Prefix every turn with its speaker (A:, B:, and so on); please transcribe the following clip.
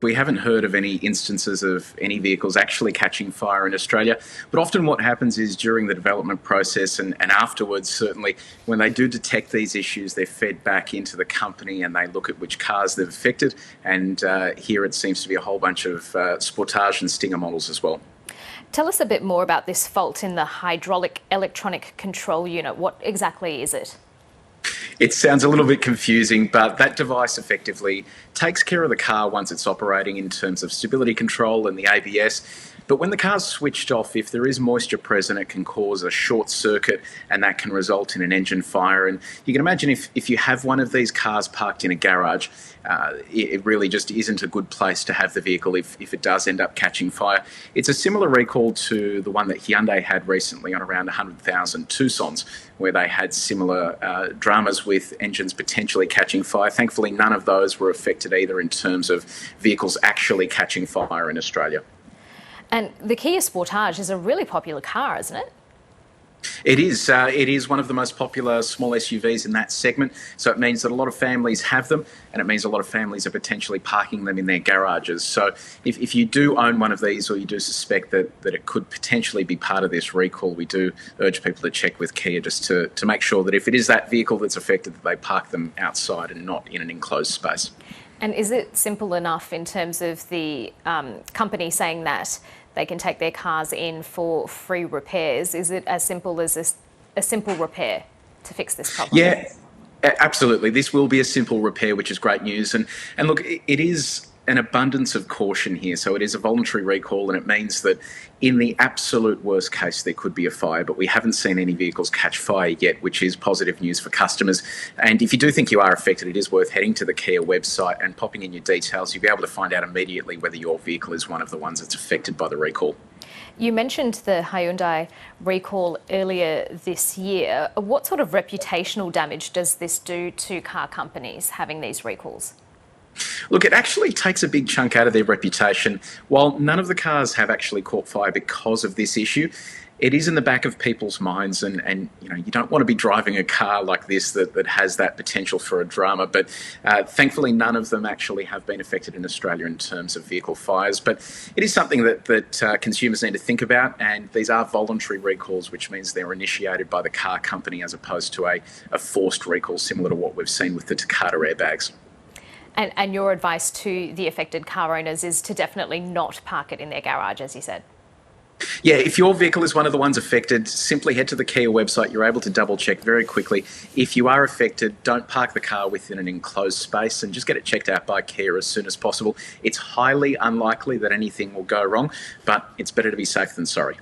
A: We haven't heard of any instances of any vehicles actually catching fire in Australia, but often what happens is during the development process and afterwards, certainly, when they do detect these issues, they're fed back into the company and they look at which cars they've affected. And here it seems to be a whole bunch of Sportage and Stinger models as well.
B: Tell us a bit more about this fault in the hydraulic electronic control unit. What exactly is it?
A: It sounds a little bit confusing, but that device effectively takes care of the car once it's operating in terms of stability control and the ABS. But when the car's switched off, if there is moisture present, it can cause a short circuit and that can result in an engine fire. And you can imagine if you have one of these cars parked in a garage, it really just isn't a good place to have the vehicle if it does end up catching fire. It's a similar recall to the one that Hyundai had recently on around 100,000 Tucsons, where they had similar dramas with engines potentially catching fire. Thankfully, none of those were affected either in terms of vehicles actually catching fire in Australia.
B: And the Kia Sportage is a really popular car, isn't it?
A: It is. It is one of the most popular small SUVs in that segment. So it means that a lot of families have them, and it means a lot of families are potentially parking them in their garages. So if you do own one of these, or you do suspect that it could potentially be part of this recall, we do urge people to check with Kia just to make sure that if it is that vehicle that's affected, that they park them outside and not in an enclosed space.
B: And is it simple enough in terms of the company saying that they can take their cars in for free repairs? Is it as simple as a simple repair to fix this problem?
A: Yeah, absolutely. This will be a simple repair, which is great news. And look, it is an abundance of caution here. So it is a voluntary recall, and it means that in the absolute worst case, there could be a fire, but we haven't seen any vehicles catch fire yet, which is positive news for customers. And if you do think you are affected, it is worth heading to the Kia website and popping in your details. You'll be able to find out immediately whether your vehicle is one of the ones that's affected by the recall.
B: You mentioned the Hyundai recall earlier this year. What sort of reputational damage does this do to car companies having these recalls?
A: Look, it actually takes a big chunk out of their reputation. While none of the cars have actually caught fire because of this issue, it is in the back of people's minds, and you don't want to be driving a car like this that has that potential for a drama. But thankfully, none of them actually have been affected in Australia in terms of vehicle fires. But it is something that consumers need to think about, and these are voluntary recalls, which means they're initiated by the car company as opposed to a forced recall, similar to what we've seen with the Takata airbags.
B: And your advice to the affected car owners is to definitely not park it in their garage, as you said.
A: Yeah, if your vehicle is one of the ones affected, simply head to the Kia website. You're able to double check very quickly. If you are affected, don't park the car within an enclosed space and just get it checked out by Kia as soon as possible. It's highly unlikely that anything will go wrong, but it's better to be safe than sorry.